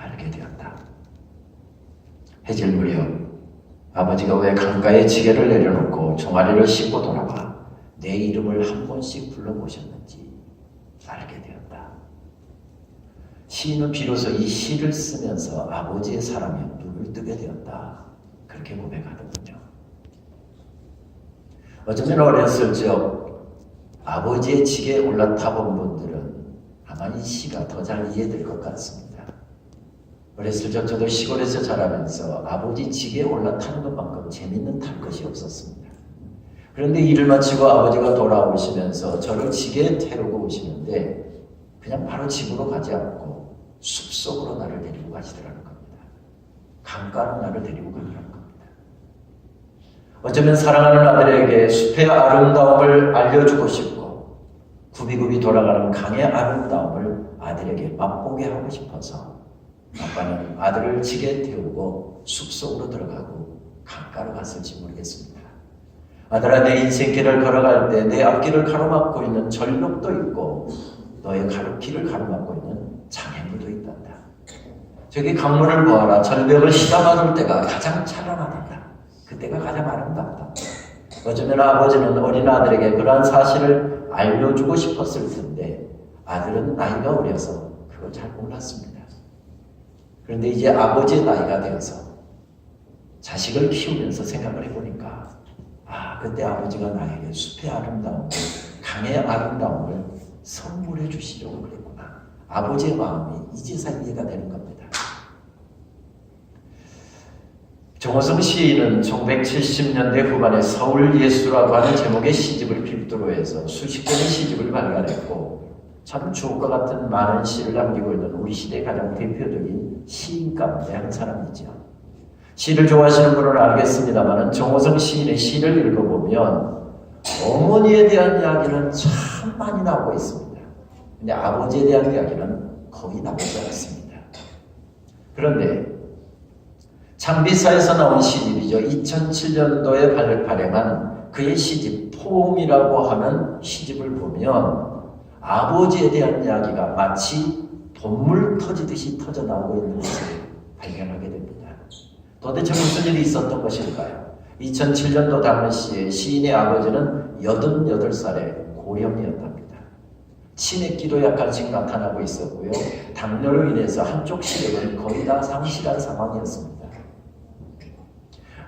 알게 되었다. 해질 무렵 아버지가 왜 강가에 지게를 내려놓고 종아리를 씻고 돌아와 내 이름을 한 번씩 불러보셨는지 알게 되었다. 시인은 비로소 이 시를 쓰면서 아버지의 사랑에 눈을 뜨게 되었다. 그렇게 고백하더군요. 어쩌면 어렸을 적 아버지의 지게에 올라타본 분들은 아마 이 시가 더 잘 이해될 것 같습니다. 어렸을 적 저도 시골에서 자라면서 아버지 지게에 올라타는 것만큼 재밌는 탈 것이 없었습니다. 그런데 일을 마치고 아버지가 돌아오시면서 저를 지게에 태우고 오시는데 그냥 바로 집으로 가지 않고 숲속으로 나를 데리고 가시더라는 겁니다. 강가로 나를 데리고 가더라는 겁니다. 어쩌면 사랑하는 아들에게 숲의 아름다움을 알려주고 싶고 굽이굽이 돌아가는 강의 아름다움을 아들에게 맛보게 하고 싶어서 아빠는 아들을 지게에 태우고 숲속으로 들어가고 강가로 갔을지 모르겠습니다. 아들아, 내 인생길을 걸어갈 때 내 앞길을 가로막고 있는 절벽도 있고 너의 길을 가로막고 있는 장애물도 있단다. 저기 강물을 보아라. 절벽을 시감하는 때가 가장 찬란하단다. 그때가 가장 아름답다. 어쩌면 아버지는 어린 아들에게 그러한 사실을 알려주고 싶었을 텐데 아들은 나이가 어려서 그걸 잘 몰랐습니다. 그런데 이제 아버지의 나이가 되어서 자식을 키우면서 생각을 해보니까 그때 아버지가 나에게 숲의 아름다움을, 강의 아름다움을 선물해 주시려고 그랬구나. 아버지의 마음이 이제서 이해가 되는 겁니다. 정호성 시인은 1970년대 후반에 서울 예수라고 하는 제목의 시집을 필두로 해서 수십 권의 시집을 발간했고 참 주옥과 같은 많은 시를 남기고 있는 우리 시대의 가장 대표적인 시인 가운데 한 사람이죠. 시를 좋아하시는 분은 알겠습니다만 정호성 시인의 시를 읽어보면 어머니에 대한 이야기는 참 많이 나오고 있습니다. 근데 아버지에 대한 이야기는 거의 나오지 않습니다. 그런데 장비사에서 나온 시집이죠. 2007년도에 발행한 그의 시집 포옹이라고 하는 시집을 보면 아버지에 대한 이야기가 마치 돈물 터지듯이 터져나오고 있는 것을 발견하게 됩니다. 도대체 무슨 일이 있었던 것일까요? 2007년도 당시에 시인의 아버지는 88살의 고령이었답니다. 치매기도 약간씩 나타나고 있었고요. 당뇨로 인해서 한쪽 시력을 거의 다 상실한 상황이었습니다.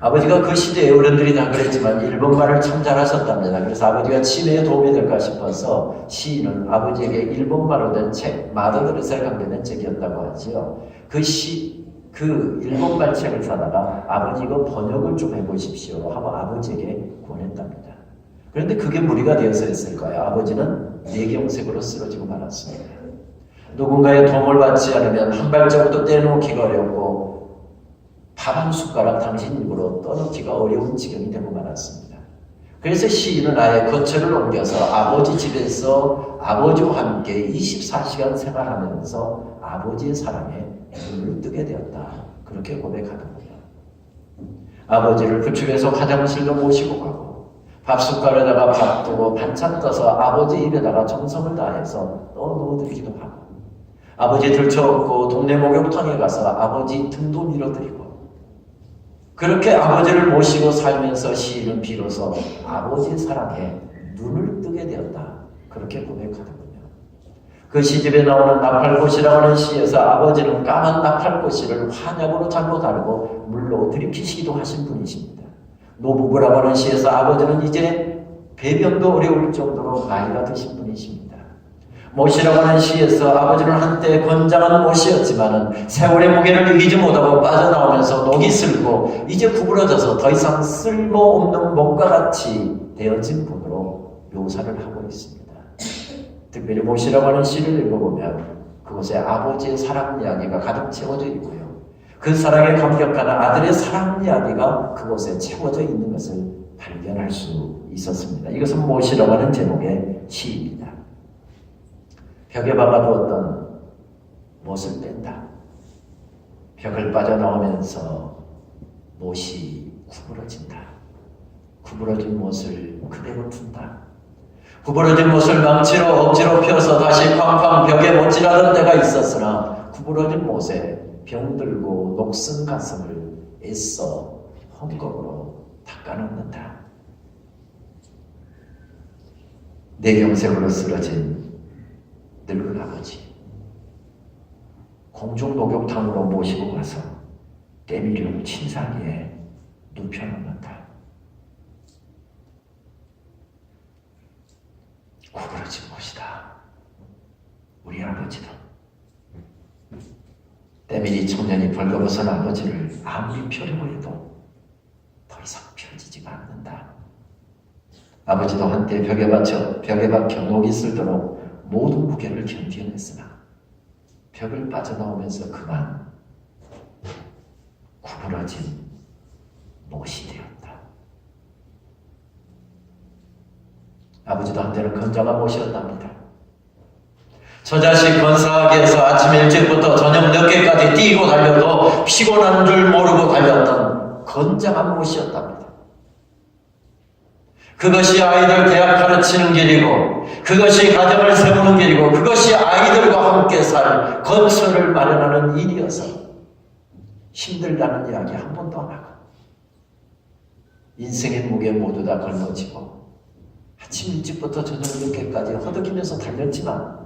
아버지가 그 시대에 어른들이 다 그랬지만 일본말을 참 잘하셨답니다. 그래서 아버지가 치매에 도움이 될까 싶어서 시인은 아버지에게 일본말로 된 책, 마더테레사에 관계된 책이었다고 하지요. 그 일본말 책을 사다가 아버지 이거 번역을 좀 해보십시오 하고 아버지에게 권했답니다. 그런데 그게 무리가 되어서 했을까요? 아버지는 뇌경색으로 쓰러지고 말았습니다. 누군가의 도움을 받지 않으면 한 발자국도 떼놓기가 어렵고 밥 한 숟가락 당신 입으로 떠넣기가 어려운 지경이 되고 말았습니다. 그래서 시인은 아예 거처를 옮겨서 아버지 집에서 아버지와 함께 24시간 생활하면서 아버지의 사랑에 눈을 뜨게 되었다. 그렇게 고백하더군요. 아버지를 구축해서 화장실로 모시고 가고 밥 숟갈에다가 밥 두고 반찬 떠서 아버지 입에다가 정성을 다해서 넣어드리기도 하고 아버지 들쳐업고 동네 목욕탕에 가서 아버지 등도 밀어드리고 그렇게 아버지를 모시고 살면서 시인은 비로소 아버지의 사랑에 눈을 뜨게 되었다. 그렇게 고백하더군요. 그 시집에 나오는 나팔꽃이라고 하는 시에서 아버지는 까만 나팔꽃이를 환약으로 잘못 알고 물로 들이키시기도 하신 분이십니다. 노부부라고 하는 시에서 아버지는 이제 배변도 어려울 정도로 나이가 드신 분이십니다. 못이라고 하는 시에서 아버지는 한때 건장한 못이었지만 세월의 무게를 이기지 못하고 빠져나오면서 녹이 슬고 이제 구부러져서 더 이상 쓸모없는 못과 같이 되어진 분으로 묘사를 하고 있습니다. 특별히 못이라고 하는 시를 읽어보면 그곳에 아버지의 사랑 이야기가 가득 채워져 있고요. 그 사랑에 감격하는 아들의 사랑 이야기가 그곳에 채워져 있는 것을 발견할 수 있었습니다. 이것은 못이라고 하는 제목의 시입니다. 벽에 박아두었던 못을 뺀다. 벽을 빠져나오면서 못이 구부러진다. 구부러진 못을 그대로 둔다. 구부러진 못을 망치로 억지로 펴서 다시 쾅쾅 벽에 못질하던 때가 있었으나 구부러진 못에 병들고 녹슨 가슴을 애써 헌금으로 닦아놓는다. 뇌경색으로 쓰러진 늙은 아버지, 공중 목욕탕으로 모시고 가서 때밀은 침상에 눕혀놓는다. 구부러진 못이다. 우리 아버지도 때밀이 청년이 벌거벗은 아버지를 아무리 펴려고 해도 더 이상 펴지지가 않는다. 아버지도 한때 벽에 박혀 녹이 슬도록 모든 무게를 견뎌냈으나 벽을 빠져나오면서 그만 구부러진 못이 되었다. 아버지도 한때는 건장한 못이었답니다. 저 자식 건사하게 해서 아침 일찍부터 저녁 늦게까지 뛰고 달려도 피곤한 줄 모르고 달렸던 건장한 못이었답니다. 그것이 아이들 대학 가르치는 길이고, 그것이 가정을 세우는 길이고, 그것이 아이들과 함께 살 건설을 마련하는 일이어서 힘들다는 이야기 한 번도 안 하고 인생의 무게 모두 다 걸머지고 아침 일찍부터 저녁 늦게까지 허덕이면서 달렸지만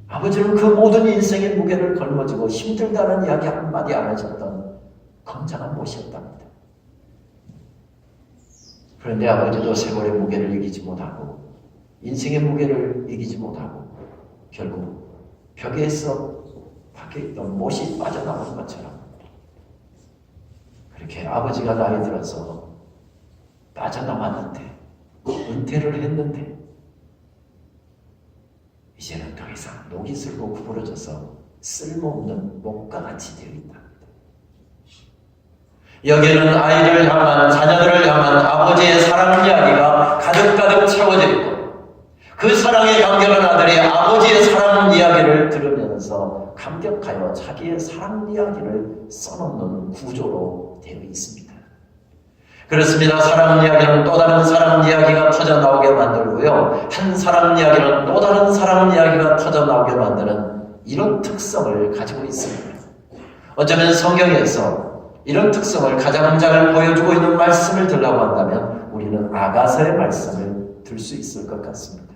아버지는 그 모든 인생의 무게를 걸머지고 힘들다는 이야기 한마디 안 하셨던 건장한 못이었답니다. 그런데 아버지도 세월의 무게를 이기지 못하고 인생의 무게를 이기지 못하고 결국 벽에서 박혀있던 못이 빠져나온 것처럼 그렇게 아버지가 나이 들어서 빠져나왔는데 은퇴를 했는데 이제는 더 이상 녹이 슬고 구부러져서 쓸모없는 목과 같이 되어 있답니다. 여기에는 아이를 향한, 자녀들을 향한 아버지의 사랑 이야기가 가득가득 채워져 있고 그 사랑에 감격한 아들이 아버지의 사랑 이야기를 들으면서 감격하여 자기의 사랑 이야기를 써놓는 구조로 되어 있습니다. 그렇습니다. 사랑 이야기는 또 다른 사랑 이야기가 터져나오게 만들고요. 한 사랑 이야기는 또 다른 사랑 이야기가 터져나오게 만드는 이런 특성을 가지고 있습니다. 어쩌면 성경에서 이런 특성을 가장 잘 보여주고 있는 말씀을 들라고 한다면 우리는 아가서의 말씀을 들 수 있을 것 같습니다.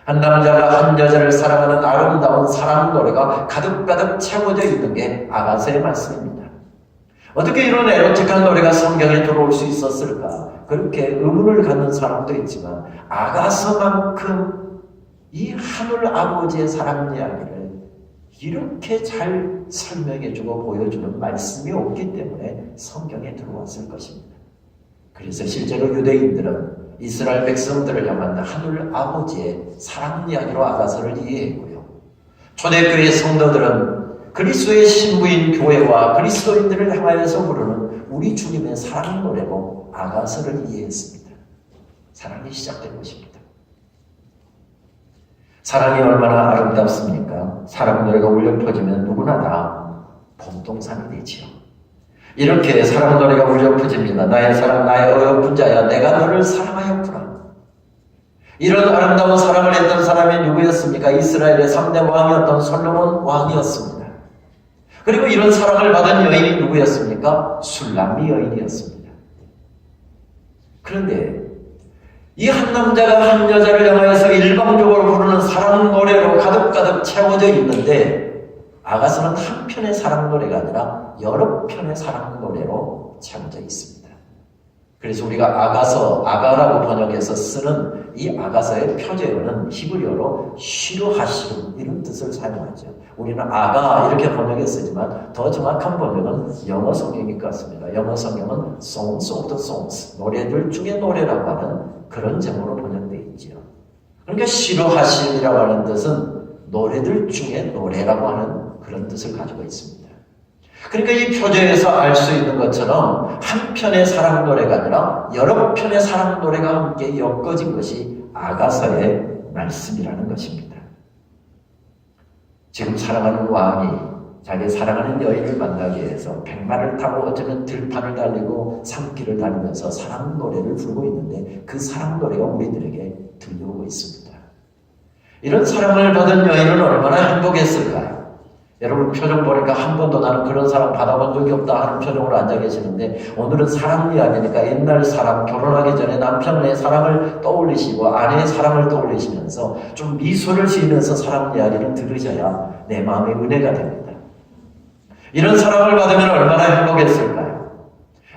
한 남자가 한 여자를 사랑하는 아름다운 사랑 노래가 가득가득 채워져 있는 게 아가서의 말씀입니다. 어떻게 이런 에로틱한 노래가 성경에 들어올 수 있었을까? 그렇게 의문을 갖는 사람도 있지만 아가서만큼 이 하늘 아버지의 사랑 이야기를 이렇게 잘 설명해주고 보여주는 말씀이 없기 때문에 성경에 들어왔을 것입니다. 그래서 실제로 유대인들은 이스라엘 백성들을 향한 하늘 아버지의 사랑 이야기로 아가서를 이해했고요. 초대교회 성도들은 그리스도의 신부인 교회와 그리스도인들을 향하여서 부르는 우리 주님의 사랑 노래로 아가서를 이해했습니다. 사랑이 시작된 것입니다. 사랑이 얼마나 아름답습니까? 사랑 노래가 울려 퍼지면 누구나 다 봄동산이 되지요. 이렇게 사랑 노래가 울려 퍼집니다. 나의 사랑, 나의 어여쁜 자야, 내가 너를 사랑하였구나. 이런 아름다운 사랑을 했던 사람이 누구였습니까? 이스라엘의 3대 왕이었던 솔로몬 왕이었습니다. 그리고 이런 사랑을 받은 여인이 누구였습니까? 술람미 여인이었습니다. 그런데 이 한 남자가 한 여자를 향하여서 일방적으로 부르는 사랑 노래로 가득가득 채워져 있는데 아가서는 한 편의 사랑 노래가 아니라 여러 편의 사랑 노래로 채워져 있습니다. 그래서 우리가 아가서, 아가라고 번역해서 쓰는 이 아가서의 표제어는 히브리어로 시루하시름 이런 뜻을 사용하죠. 우리는 아가 이렇게 번역해 쓰지만 더 정확한 번역은 영어 성경인 것 같습니다. 영어 성경은 Songs of the Songs, 노래들 중에 노래라고 하는 그런 제목으로 번역되어 있죠. 그러니까 시루하시름이라고 하는 뜻은 노래들 중에 노래라고 하는 그런 뜻을 가지고 있습니다. 그러니까 이 표제에서 알 수 있는 것처럼 한 편의 사랑 노래가 아니라 여러 편의 사랑 노래가 함께 엮어진 것이 아가서의 말씀이라는 것입니다. 지금 사랑하는 왕이 자기 사랑하는 여인을 만나기 위해서 백마를 타고 어쩌면 들판을 달리고 산길을 달리면서 사랑 노래를 부르고 있는데 그 사랑 노래가 우리들에게 들려오고 있습니다. 이런 사랑을 받은 여인은 얼마나 행복했을까요? 여러분 표정 보니까 한 번도 나는 그런 사랑 받아본 적이 없다 하는 표정으로 앉아 계시는데, 오늘은 사랑 이야기니까 옛날 사랑, 결혼하기 전에 남편의 사랑을 떠올리시고 아내의 사랑을 떠올리시면서 좀 미소를 지으면서 사랑 이야기를 들으셔야 내 마음의 은혜가 됩니다. 이런 사랑을 받으면 얼마나 행복했을까요?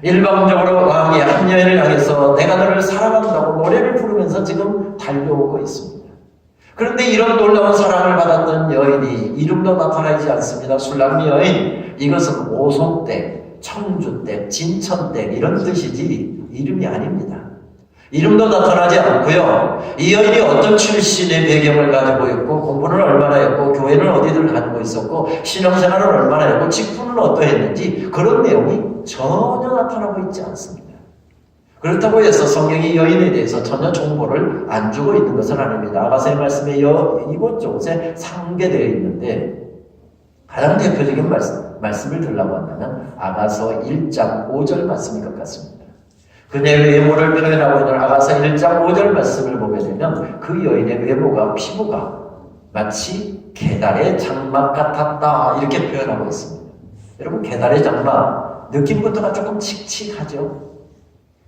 일방적으로 왕이 한 여인을 향해서 내가 너를 사랑한다고 노래를 부르면서 지금 달려오고 있습니다. 그런데 이런 놀라운 사랑을 받았던 여인이 이름도 나타나지 않습니다. 술람미 여인, 이것은 오송댁, 청주댁, 진천댁 이런 뜻이지 이름이 아닙니다. 이름도 나타나지 않고요. 이 여인이 어떤 출신의 배경을 가지고 있고 공부는 얼마나 했고 교회는 어디를 가지고 있었고 신앙생활은 얼마나 했고 직분은 어떠했는지 그런 내용이 전혀 나타나고 있지 않습니다. 그렇다고 해서 성경이 여인에 대해서 전혀 정보를 안 주고 있는 것은 아닙니다. 아가서의 말씀에 이곳저곳에 상계되어 있는데 가장 대표적인 말씀을 들라고 한다면 아가서 1장 5절 말씀인 것 같습니다. 그녀의 외모를 표현하고 있는 아가서 1장 5절 말씀을 보게 되면 그 여인의 외모가 피부가 마치 계달의 장막 같았다 이렇게 표현하고 있습니다. 여러분 계달의 장막 느낌부터가 조금 칙칙하죠.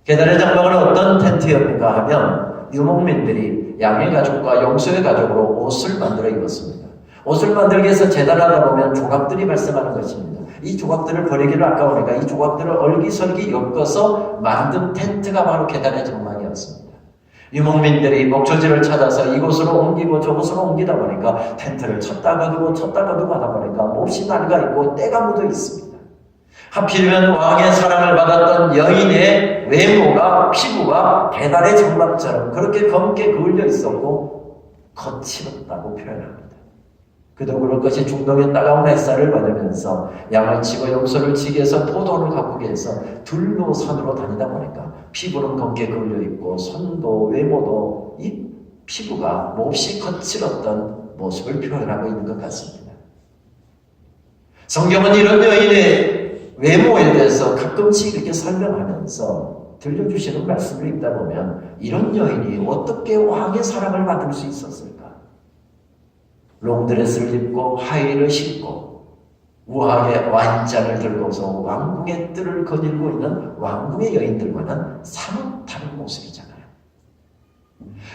계달의 장막은 어떤 텐트였는가 하면 유목민들이 양의 가죽과 염소의 가죽으로 옷을 만들어 입었습니다. 옷을 만들기 위해서 재단하다 보면 조각들이 발생하는 것입니다. 이 조각들을 버리기를 아까우니까 이 조각들을 얼기설기 엮어서 만든 텐트가 바로 계달의 장막이었습니다. 유목민들이 목초지를 찾아서 이곳으로 옮기고 저곳으로 옮기다 보니까 텐트를 쳤다 거두고 하다 보니까 몹시 낡아 있고 때가 묻어 있습니다. 하필이면 왕의 사랑을 받았던 여인의 외모가 피부가 계달의 장막처럼 그렇게 검게 그을려 있었고 거칠었다고 표현합니다. 그도 그럴 것이 중동의 따가운 햇살을 받으면서 양을 치고 염소를 치게 해서 포도를 가꾸게 해서 들로 산으로 다니다 보니까 피부는 검게 그을려 있고 손도 외모도 이 피부가 몹시 거칠었던 모습을 표현하고 있는 것 같습니다. 성경은 이런 여인의 외모에 대해서 가끔씩 이렇게 설명하면서 들려주시는 말씀을 읽다 보면 이런 여인이 어떻게 왕의 사랑을 받을 수 있었을까? 롱드레스를 입고 하이힐을 신고 우아하게 와인잔을 들고서 왕궁의 뜰을 거닐고 있는 왕궁의 여인들과는 사뭇 다른 모습이잖아요.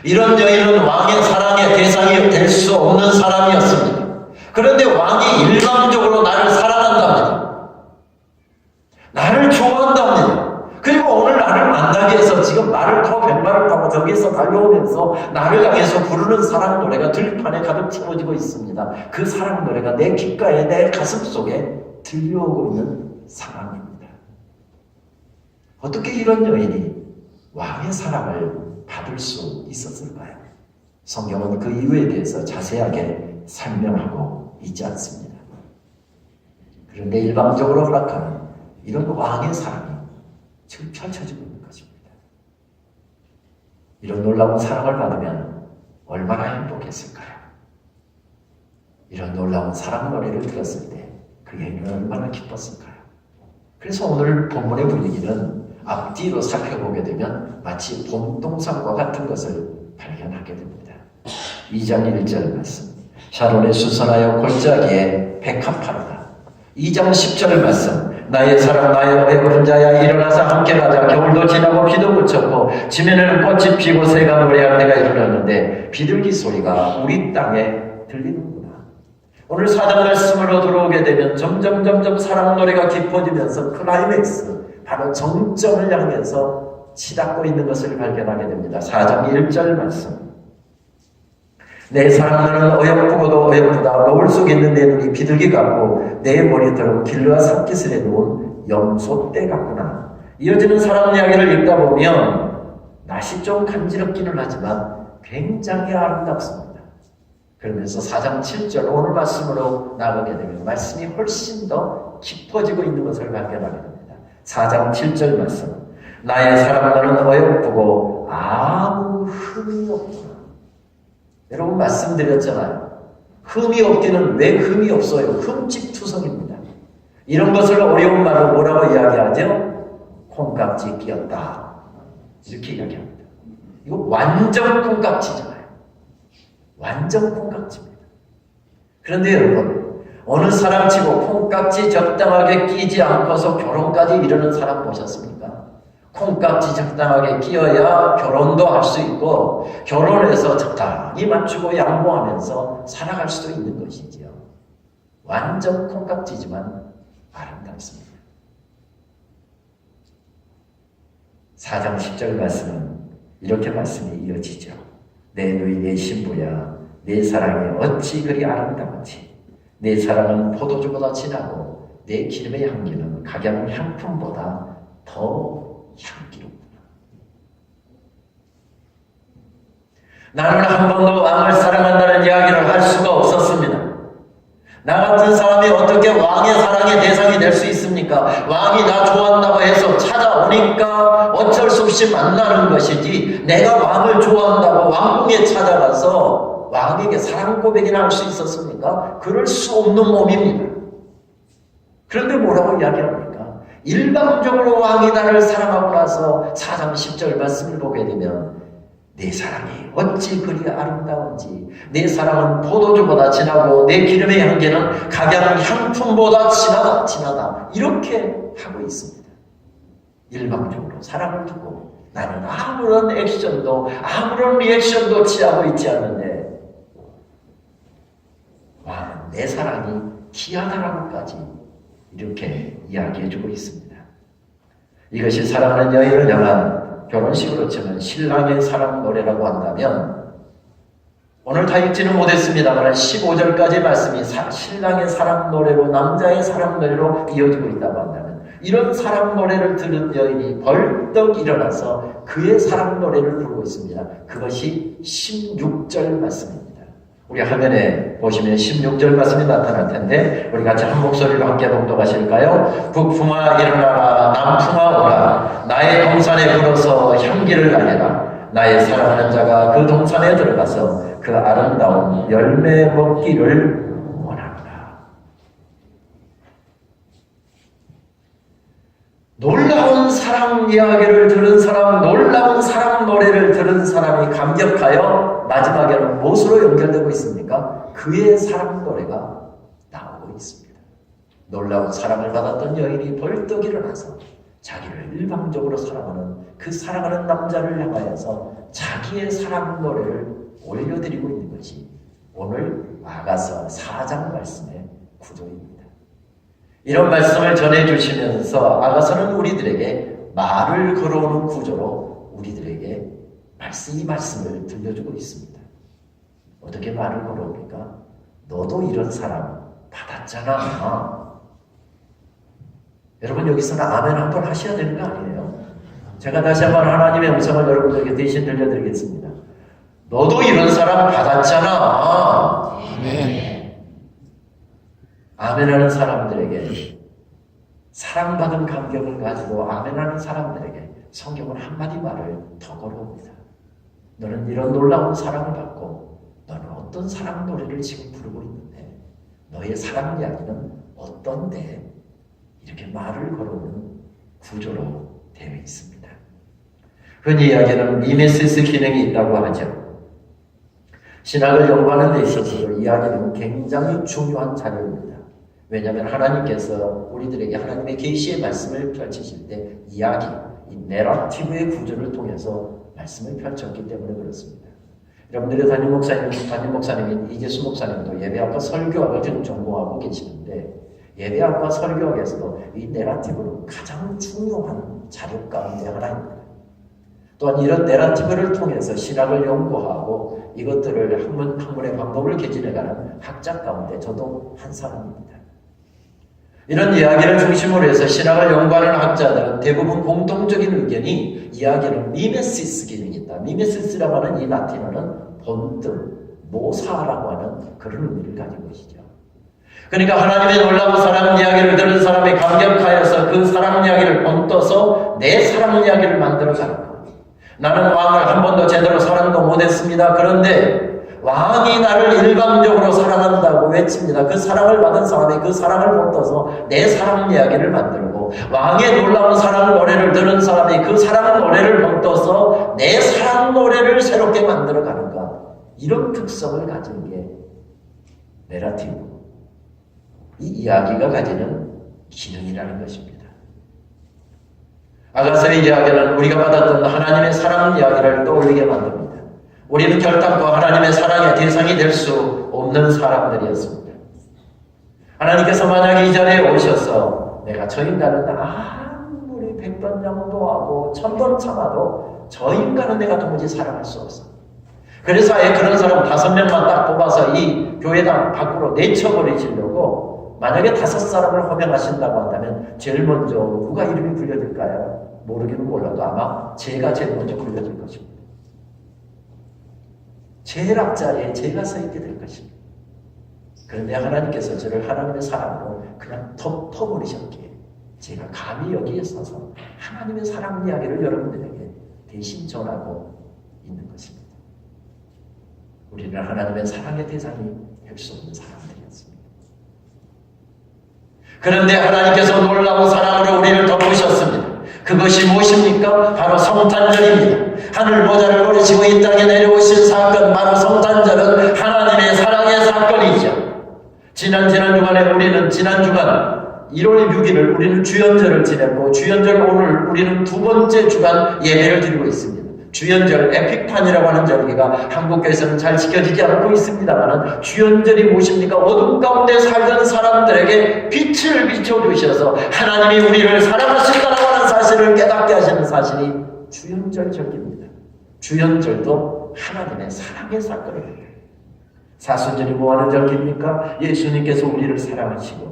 이런 여인은 왕의 사랑의 대상이 될 수 없는 사람이었습니다. 그런데 왕이 일방적으로 나를 사랑한답니다. 나를 좋아한답니다. 그리고 오늘 나를 만나기 위해서 지금 말을 타고 뱃말을 타고 저기에서 달려오면서 나를 향해서 부르는 사랑 노래가 들판에 가득 채워지고 있습니다. 그 사랑 노래가 내 귓가에 내 가슴 속에 들려오고 있는 사랑입니다. 어떻게 이런 여인이 왕의 사랑을 받을 수 있었을까요? 성경은 그 이유에 대해서 자세하게 설명하고 있지 않습니다. 그런데 일방적으로 허락하는 이런 왕의 사랑이 지금 펼쳐지고 있는 것입니다. 이런 놀라운 사랑을 받으면 얼마나 행복했을까요? 이런 놀라운 사랑 노래를 들었을 때 그 여인은 얼마나 기뻤을까요? 그래서 오늘 본문의 분위기는 앞뒤로 살펴보게 되면 마치 봄동산과 같은 것을 발견하게 됩니다. 2장 1절 말씀 샤론에 수선하여 골짜기에 백합하로다. 2장 10절 말씀 나의 사랑 나의 어여쁜 자야 일어나서 함께 가자. 겨울도 지나고 비도 그쳤고 지면에는 꽃이 피고 새가 노래할 때가 이르렀는데 비둘기 소리가 우리 땅에 들리는구나. 오늘 4장 말씀으로 들어오게 되면 점점 사랑 노래가 깊어지면서 클라이맥스 바로 정점을 향해서 치닫고 있는 것을 발견하게 됩니다. 4장 1절 말씀 내 사랑 너는 어여쁘고도 어여쁘다. 노을 속에 있는 내 눈이 비둘기 같고 내 머리털은 길르와 산기슬에 놓은 염소떼 같구나. 이어지는 사랑 이야기를 읽다 보면 낯이 좀 간지럽기는 하지만 굉장히 아름답습니다. 그러면서 4장 7절 오늘 말씀으로 나가게 되면 말씀이 훨씬 더 깊어지고 있는 것을 발견하게 됩니다. 4장 7절 말씀 나의 사랑 너는 어여쁘고 아무 흠이 없구나. 여러분 말씀드렸잖아요. 흠이 없기는 왜 흠이 없어요? 흠집투성입니다. 이런 것을 어려운 말로 뭐라고 이야기하죠? 콩깍지 끼었다. 이렇게 이야기합니다. 이거 완전 콩깍지잖아요. 완전 콩깍지입니다. 그런데 여러분 어느 사람치고 콩깍지 적당하게 끼지 않고서 결혼까지 이르는 사람 보셨습니까? 콩깍지 적당하게 끼어야 결혼도 할 수 있고 결혼해서 적당히 맞추고 양보하면서 살아갈 수도 있는 것이지요. 완전 콩깍지지만 아름답습니다. 4장 10절 말씀은 이렇게 말씀이 이어지죠. 내 누이 내 신부야 내 사랑이 어찌 그리 아름다운지 내 사랑은 포도주보다 진하고 내 기름의 향기는 각양 향품보다 더 향기롭구나. 나는 한 번도 왕을 사랑한다는 이야기를 할 수가 없었습니다. 나 같은 사람이 어떻게 왕의 사랑의 대상이 될 수 있습니까? 왕이 나 좋아한다고 해서 찾아오니까 어쩔 수 없이 만나는 것이지 내가 왕을 좋아한다고 왕궁에 찾아가서 왕에게 사랑 고백이나 할 수 있었습니까? 그럴 수 없는 몸입니다. 그런데 뭐라고 이야기합니까? 일방적으로 왕이 나를 사랑하고 나서 4장 10절 말씀을 보게 되면 내 사랑이 어찌 그리 아름다운지 내 사랑은 포도주보다 진하고 내 기름의 향기는 각양 향품보다 진하다 이렇게 하고 있습니다. 일방적으로 사랑을 두고 나는 아무런 액션도 아무런 리액션도 취하고 있지 않는데 왕은 내 사랑이 귀하다라고까지 이렇게 이야기해주고 있습니다. 이것이 사랑하는 여인을 향한 결혼식으로 치면 신랑의 사랑 노래라고 한다면 오늘 다 읽지는 못했습니다만 15절까지 말씀이 신랑의 사랑 노래로 남자의 사랑 노래로 이어지고 있다고 한다면 이런 사랑 노래를 들은 여인이 벌떡 일어나서 그의 사랑 노래를 부르고 있습니다. 그것이 16절 말씀입니다. 우리 화면에 보시면 16절 말씀이 나타날 텐데 우리 같이 한 목소리로 함께 봉독하실까요? 북풍아 일어나라 남풍아 오라 나의 동산에 불어서 향기를 나게라 나의 사랑하는 자가 그 동산에 들어가서 그 아름다운 열매 먹기를 원하노라. 놀라운 사랑 이야기를 들은 사람, 놀라운 사랑 노래를 들은 사람이 감격하여 마지막에는 무엇으로 연결되고 있습니까? 그의 사랑 노래가 나오고 있습니다. 놀라운 사랑을 받았던 여인이 벌떡 일어나서 자기를 일방적으로 사랑하는 그 사랑하는 남자를 향하여서 자기의 사랑 노래를 올려드리고 있는 것이 오늘 아가서 4장 말씀의 구조입니다. 이런 말씀을 전해주시면서 아가서는 우리들에게 말을 걸어오는 구조로 우리들에게 이 말씀을 들려주고 있습니다. 어떻게 말을 걸어옵니까? 너도 이런 사랑 받았잖아. 여러분 여기서는 아멘 한번 하셔야 되는 거 아니에요? 제가 다시 한번 하나님의 음성을 여러분들에게 대신 들려드리겠습니다. 너도 이런 사랑 받았잖아. 아멘. 아멘하는 사람들에게 사랑받은 감격을 가지고 아멘하는 사람들에게 성경은 한마디 말을 더 걸어옵니다. 너는 이런 놀라운 사랑을 받고 너는 어떤 사랑 노래를 지금 부르고 있는데 너의 사랑 이야기는 어떤데 이렇게 말을 걸어오는 구조로 되어 있습니다. 흔히 이야기는 미메시스 기능이 있다고 하죠. 신학을 연구하는 데 있어서 이야기는 굉장히 중요한 자료입니다. 왜냐하면 하나님께서 우리들에게 하나님의 계시의 말씀을 펼치실 때 이야기, 이 내러티브의 구조를 통해서 말씀을 펼쳤기 때문에 그렇습니다. 여러분들의 담임 목사님인 이재수 목사님도 예배학과 설교학을 지금 전공하고 계시는데 예배학과 설교학에서도 이 내러티브는 가장 중요한 자료 가운데 하나입니다. 또한 이런 내러티브를 통해서 신학을 연구하고 이것들을 학문의 방법을 개진해가는 학자 가운데 저도 한 사람입니다. 이런 이야기를 중심으로 해서 신학을 연구하는 학자들은 대부분 공통적인 의견이 이야기는 미메시스 기능이 있다. 미메시스라고 하는 이 라틴어는 본뜻, 모사라고 하는 그런 의미를 가진 것이죠. 그러니까 하나님의 놀라운 사랑 이야기를 들은 사람이 감격하여서 그 사랑 이야기를 본떠서 내 사랑 이야기를 만들어가는 것. 나는 왕을 한 번도 제대로 사랑도 못했습니다. 그런데 왕이 나를 일방적으로 사랑한다고 외칩니다. 그 사랑을 받은 사람이 그 사랑을 본떠서 내 사랑 이야기를 만들고 왕의 놀라운 사랑 노래를 들은 사람이 그 사랑 노래를 본떠서 내 사랑 노래를 새롭게 만들어가는가. 이런 특성을 가진 게 내러티브, 이 이야기가 가지는 기능이라는 것입니다. 아가서의 이야기는 우리가 받았던 하나님의 사랑 이야기를 떠올리게 만듭니다. 우리는 결단코 하나님의 사랑의 대상이 될 수 없는 사람들이었습니다. 하나님께서 만약 이 자리에 오셔서 내가 저 인간은 아무리 100번 양보하고 1000번 참아도 저 인간은 내가 도무지 사랑할 수 없어. 그래서 아예 그런 사람 5명만 딱 뽑아서 이 교회당 밖으로 내쳐버리시려고 만약에 5사람을 호명하신다고 한다면 제일 먼저 누가 이름이 불려질까요? 모르기는 몰라도 아마 제가 제일 먼저 불려질 것입니다. 제일 앞자리에 제가 서 있게 될 것입니다. 그런데 하나님께서 저를 하나님의 사랑으로 그냥 덮어버리셨기에 제가 감히 여기에 서서 하나님의 사랑 이야기를 여러분들에게 대신 전하고 있는 것입니다. 우리는 하나님의 사랑의 대상이 될 수 없는 사람들이었습니다. 그런데 하나님께서 놀라운 사랑으로 우리를 덮으셨습니다. 그것이 무엇입니까? 바로 성탄절입니다. 하늘 보좌를 버리시고 이 땅에 내려오신 사건, 바로 성탄절은 하나님의 사랑의 사건이죠. 지난 주간에 우리는 지난 주간 1월 6일을 우리는 주연절을 지냈고 주연절 오늘 우리는 두 번째 주간 예배를 드리고 있습니다. 주연절 에픽판이라고 하는 절기가 한국교회에서는 잘 지켜지지 않고 있습니다만 주연절이 무엇입니까? 어둠 가운데 살던 사람들에게 빛을 비춰주셔서 하나님이 우리를 사랑하신다라고 하는 사실을 깨닫게 하시는 사실이 주연절 절기입니다. 주연절도 하나님의 사랑의 사건입니다. 사순절이 뭐하는 절기입니까? 예수님께서 우리를 사랑하시고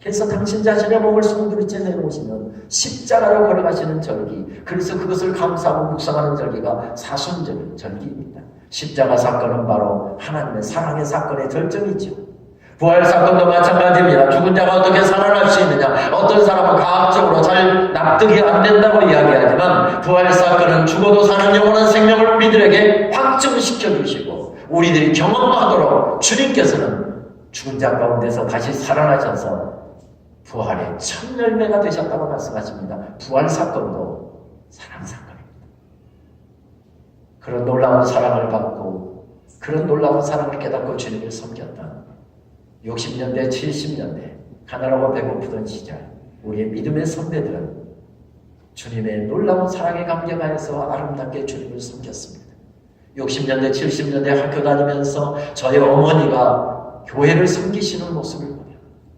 그래서 당신 자신의 몸을 송두리째 내놓으시는 십자가로 걸어가시는 절기, 그래서 그것을 감사하고 묵상하는 절기가 사순절 절기입니다. 십자가 사건은 바로 하나님의 사랑의 사건의 절정이죠. 부활 사건도 마찬가지입니다. 죽은 자가 어떻게 살아날 수 있느냐, 어떤 사람은 과학적으로 잘 납득이 안 된다고 이야기하지만 부활 사건은 죽어도 사는 영원한 생명을 우리들에게 확증시켜 주시고 우리들이 경험하도록 주님께서는 죽은 자 가운데서 다시 살아나셔서 부활의 첫 열매가 되셨다고 말씀하십니다. 부활 사건도 사랑 사건입니다. 그런 놀라운 사랑을 받고 그런 놀라운 사랑을 깨닫고 주님을 섬겼다. 60년대, 70년대 가난하고 배고프던 시절 우리의 믿음의 선배들은 주님의 놀라운 사랑에 감격하여서 아름답게 주님을 섬겼습니다. 60년대, 70년대 학교 다니면서 저희 어머니가 교회를 섬기시는 모습을 보며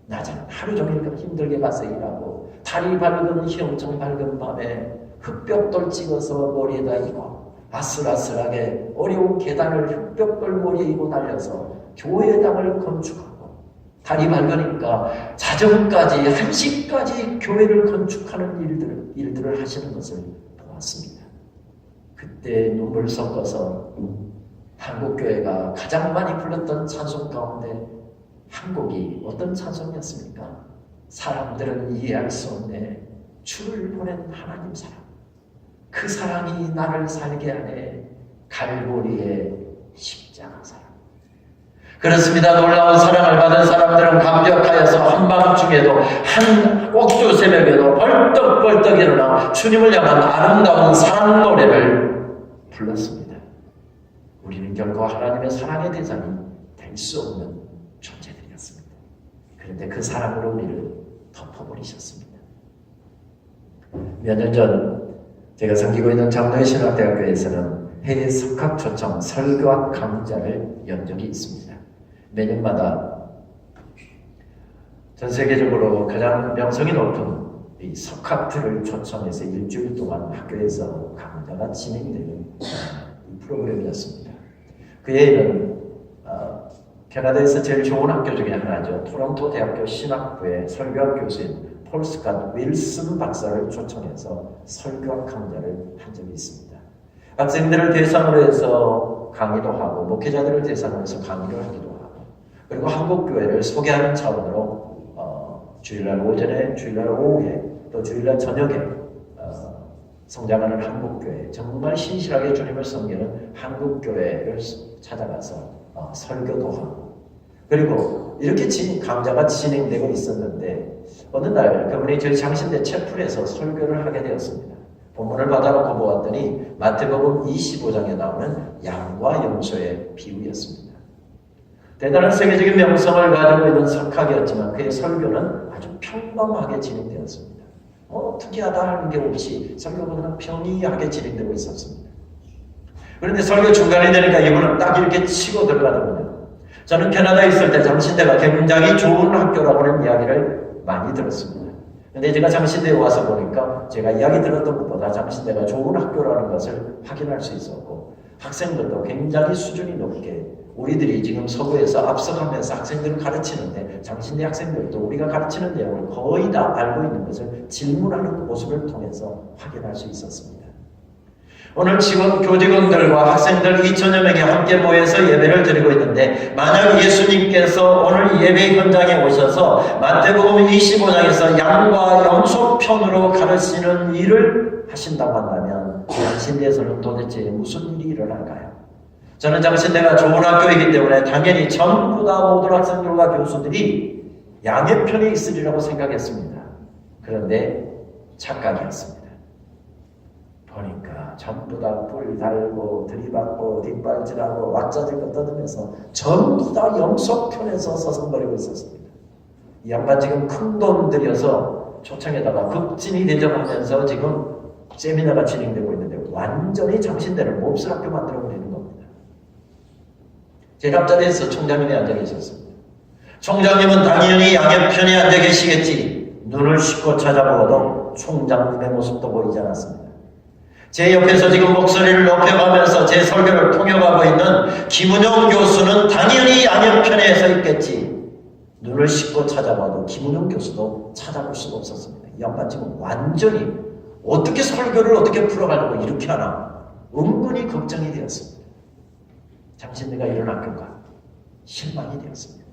낮은 하루 종일 힘들게 가서 일하고 다리 밝은 희영청 밝은 밤에 흙벽돌 찍어서 머리에다 이고 아슬아슬하게 어려운 계단을 흙벽돌 머리에 이고 달려서 교회당을 건축하고 다리 밝으니까 자정까지 1시까지 교회를 건축하는 일들을 하시는 것을 보았습니다. 그때 눈물 섞어서 한국교회가 가장 많이 불렀던 찬송 가운데 한 곡이 어떤 찬송이었습니까? 사람들은 이해할 수 없네 주를 보낸 하나님 사랑, 그 사랑이 나를 살게 하네 갈보리의 십자가 사랑. 그렇습니다. 놀라운 사랑을 받은 사람들은 감격하여서 한밤중에도 한 꼭두 새벽에도 벌떡벌떡 일어나 주님을 향한 아름다운 사랑 노래를 불렀습니다. 우리는 결코 하나님의 사랑의 대상이 될 수 없는 존재들이었습니다. 그런데 그 사랑으로 우리를 덮어버리셨습니다. 몇 년 전 제가 섬기고 있는 장로의 신학대학교에서는 해외 석학초청 설교학 강좌를 연 적이 있습니다. 매년마다 전 세계적으로 가장 명성이 높은 이 석학들을 초청해서 일주일 동안 학교에서 강좌가 진행되는 프로그램이었습니다. 그 해에는 캐나다에서 제일 좋은 학교 중에 하나죠. 토론토 대학교 신학부의 설교학 교수인 폴 스캇 윌슨 박사를 초청해서 설교학 강좌를 한 적이 있습니다. 학생들을 대상으로 해서 강의도 하고 목회자들을 대상으로 해서 강의를 하기도 하고 그리고 한국교회를 소개하는 차원으로 주일날 오전에, 주일날 오후에 또 주일날 저녁에 성장하는 한국교회, 정말 신실하게 주님을 섬기는 한국교회를 찾아가서 설교도 하고 그리고 이렇게 강좌가 진행되고 있었는데 어느 날 그분이 저희 장신대 채플에서 설교를 하게 되었습니다. 본문을 받아놓고 보았더니 마태복음 25장에 나오는 양과 염소의 비유였습니다. 대단한 세계적인 명성을 가지고 있는 석학이었지만 그의 설교는 아주 평범하게 진행되었습니다. 특이하다 하는 게 없이 설교가 그냥 평이하게 진행되고 있었습니다. 그런데 설교 중간이 되니까 이분은 딱 이렇게 치고 들어가더군요. 저는 캐나다에 있을 때 장신대가 굉장히 좋은 학교라고 하는 이야기를 많이 들었습니다. 근데 제가 장신대에 와서 보니까 제가 이야기 들었던 것보다 장신대가 좋은 학교라는 것을 확인할 수 있었고, 학생들도 굉장히 수준이 높게, 우리들이 지금 서구에서 앞서가면서 학생들을 가르치는데 장신대 학생들도 우리가 가르치는 내용을 거의 다 알고 있는 것을 질문하는 모습을 통해서 확인할 수 있었습니다. 오늘 지금 교직원들과 학생들 2,000여 명이 함께 모여서 예배를 드리고 있는데, 만약 예수님께서 오늘 예배 현장에 오셔서 마태복음 25장에서 양과 염소편으로 가르치는 일을 하신다고 한다면 장신대에서는 도대체 무슨 일이 일어날까요? 저는 장신대가 좋은 학교이기 때문에 당연히 전부 다 모든 학생들과 교수들이 양의 편에 있으리라고 생각했습니다. 그런데 착각이었습니다. 보니까 전부 다 뿔 달고 들이받고 뒷발질하고 왁자지껄 떠들면서 전부 다 염소편에서 서성거리고 있었습니다. 이 양반 지금 큰돈 들여서 초청에다가 극진히 대접하면서 지금 세미나가 진행되고 있는데 완전히 장신대를 몹쓸 학교 만들어버리는 겁니다. 제 앞자리에서 총장님이 앉아 계셨습니다. 총장님은 당연히 양의 편에 앉아 계시겠지. 눈을 씻고 찾아보고도 총장님의 모습도 보이지 않았습니다. 제 옆에서 지금 목소리를 높여가면서 제 설교를 통역하고 있는 김은영 교수는 당연히 양의 편에 서 있겠지. 눈을 씻고 찾아봐도 김은영 교수도 찾아볼 수가 없었습니다. 이 양반 지금 완전히 어떻게 설교를 어떻게 풀어가려고 이렇게 하나 은근히 걱정이 되었습니다. 장신대가 이런 학교가 실망이 되었습니다.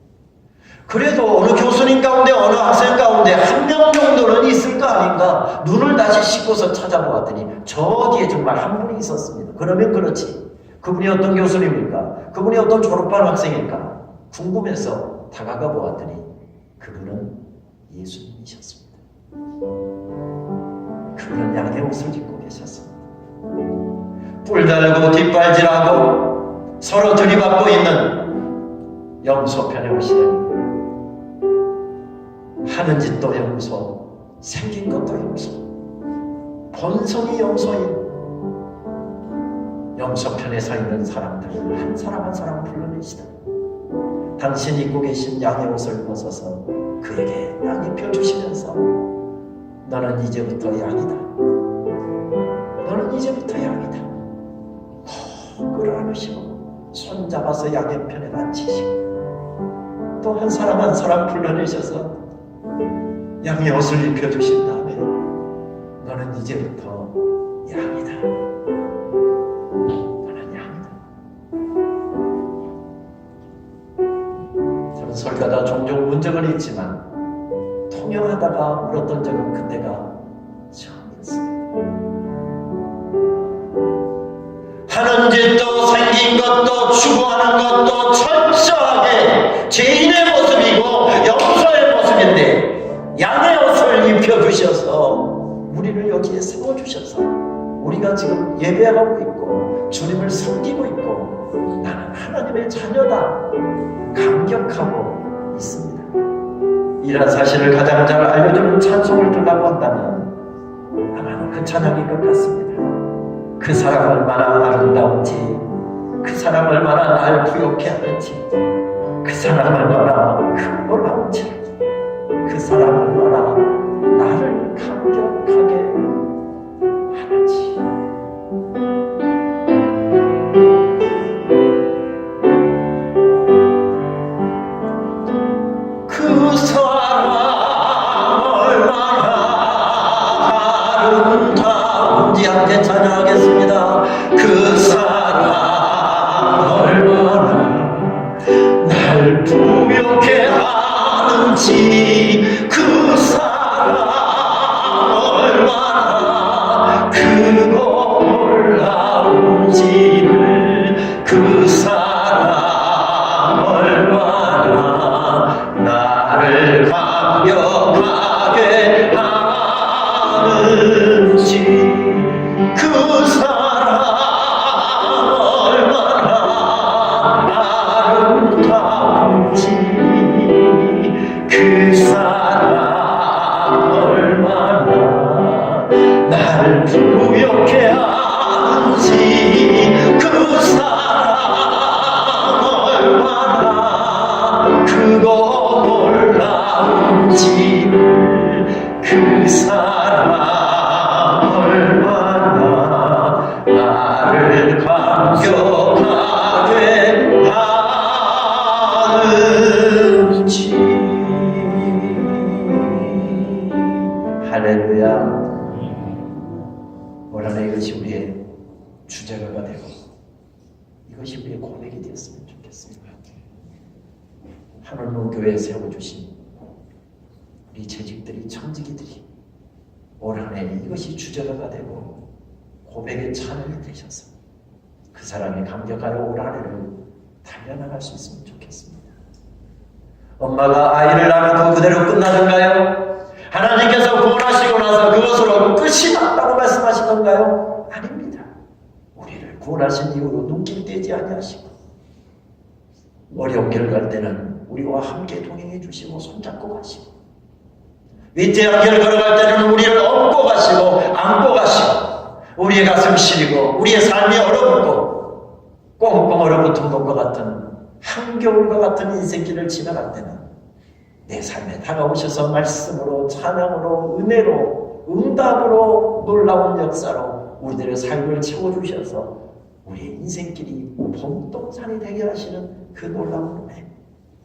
그래도 어느 교수님 가운데 어느 학생 가운데 한 명 정도는 있을 거 아닌가. 눈을 다시 씻고서 찾아보았더니 저 뒤에 정말 한 분이 있었습니다. 그러면 그렇지, 그분이 어떤 교수님일까, 그분이 어떤 졸업한 학생일까 궁금해서 다가가 보았더니 그분은 예수님이셨습니다. 그분은 양의 옷을 입고 계셨습니다. 뿔 달고 뒷발질하고 서로 들이받고 있는 염소편에 오시다니, 하는 짓도 염소, 생긴 것도 염소, 본성이 염소인 염소편에 서 있는 사람들을 한 사람 한 사람 불러내시다. 당신이 입고 계신 양의 옷을 벗어서 그에게 양 입혀주시면서 너는 이제부터 양이다. 너는 이제부터 양이다. 끌어안으시고 손잡아서 양의 편에 앉히시고 또 한 사람 한 사람 불러내셔서 양의 옷을 입혀주신 다음에 너는 이제부터 양이다. 너는 양이다. 저는 설교하다 종종 문적은 있지만 통역하다가 울었던 적은 그때가 처음이었습니다. 하는 짓도 생긴 것도 추구하는 것도 철저하게 죄인의 모습이고 염소의 모습인데 양의 옷을 입혀주셔서 우리를 여기에 세워주셔서 우리가 지금 예배하고 있고 주님을 섬기고 있고 나는 하나님의 자녀다 감격하고 있습니다. 이런 사실을 가장 잘 알려주는 찬송을 들라고 한다면 아마도 그 찬양일 것 같습니다. 그 사람 얼마나 아름다운지, 그 사람 얼마나 날 부욕해 하는지, 그 사람 얼마나 놀라운지, 그 사람 얼마나 나를 감격하게 하는지. 그 사람 얼마나 아름다운지 함께 찬양하겠습니다. 그 사람 얼마나 날 부욕해 하는지, 그 사람 얼마나 크고 놀라운지를, 그 사람 얼마나 나를 감격하게 하는지, 그 사람 할렐루야. 올 한해 이것이 우리의 주제가가 되고 이것이 우리의 고백이 되었으면 좋겠습니다. 하늘문 교회에 세워주신 우리 재직들이 청지기들이 올 한해 이것이 주제가가 되고 고백의 찬양이 되셔서 그 사람이 감격하여 올 한해를 달려나갈 수 있으면 좋겠습니다. 엄마가 아이를 낳아도 그대로 끝나던가요? 하나님께서 구원하시고 나서 그것으로 끝이 났다고 말씀하신 건가요? 아닙니다. 우리를 구원하신 이후로 눈길 떼지 아니하시고 어려운 길을 갈 때는 우리와 함께 동행해 주시고 손잡고 가시고 위태한 길을 걸어갈 때는 우리를 업고 가시고 안고 가시고 우리의 가슴 시리고 우리의 삶이 얼어붙고 꽁꽁 얼어붙은 것과 같은 한겨울과 같은 인생길을 지나갈 때는 내 삶에 다가오셔서 말씀으로 찬양으로 은혜로 응답으로 놀라운 역사로 우리들의 삶을 채워주셔서 우리의 인생길이 봄동산이 되게 하시는 그 놀라운 은혜,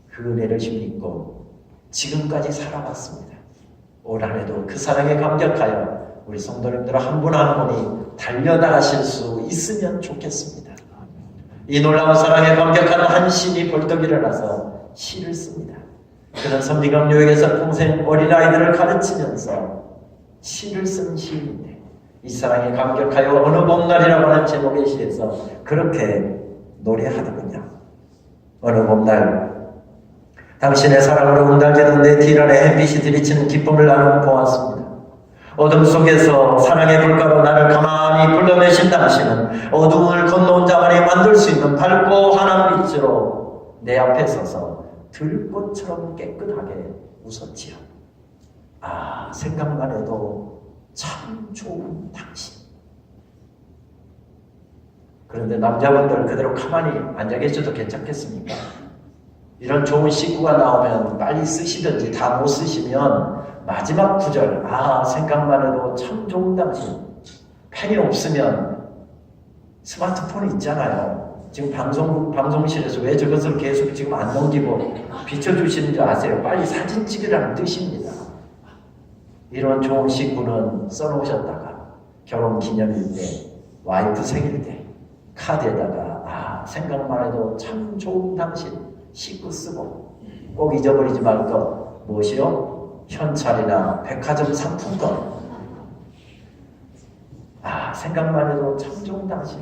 그 은혜를 힘입고 지금까지 살아왔습니다. 올 한해도 그 사랑에 감격하여 우리 성도님들 한 분 한 분이 달려나가실 수 있으면 좋겠습니다. 이 놀라운 사랑에 감격하는 한 신이 벌떡 일어나서 시를 씁니다. 그는 선미강요역에서 평생 어린아이들을 가르치면서 시를 쓴 시인인데 이 사랑에 감격하여 어느 봄날이라고 하는 제목의 시에서 그렇게 노래하더군요. 어느 봄날 당신의 사랑으로 운달되던 내 길 아래 햇빛이 들이치는 기쁨을 나는 보았습니다. 어둠 속에서 사랑의 불가로 나를 가만히 불러내신 당신은 어둠을 건너온 자만이 만들 수 있는 밝고 환한 빛으로 내 앞에 서서 들꽃처럼 깨끗하게 웃었지요. 아, 생각만 해도 참 좋은 당신. 그런데 남자분들 그대로 가만히 앉아 계셔도 괜찮겠습니까? 이런 좋은 식구가 나오면 빨리 쓰시든지 다 못 쓰시면 마지막 구절, 아, 생각만 해도 참 좋은 당신. 펜이 없으면 스마트폰이 있잖아요. 지금 방송실에서 왜 저것을 계속 지금 안 넘기고 비춰주시는 줄 아세요? 빨리 사진 찍으라는 뜻입니다. 이런 좋은 식구는 써놓으셨다가 결혼 기념일 때, 와이프 생일 때 카드에다가 아, 생각만 해도 참 좋은 당신 식구 쓰고 꼭 잊어버리지 말 것 무엇이요? 현찰이나 백화점 상품권. 아, 생각만 해도 참 좋은 당신.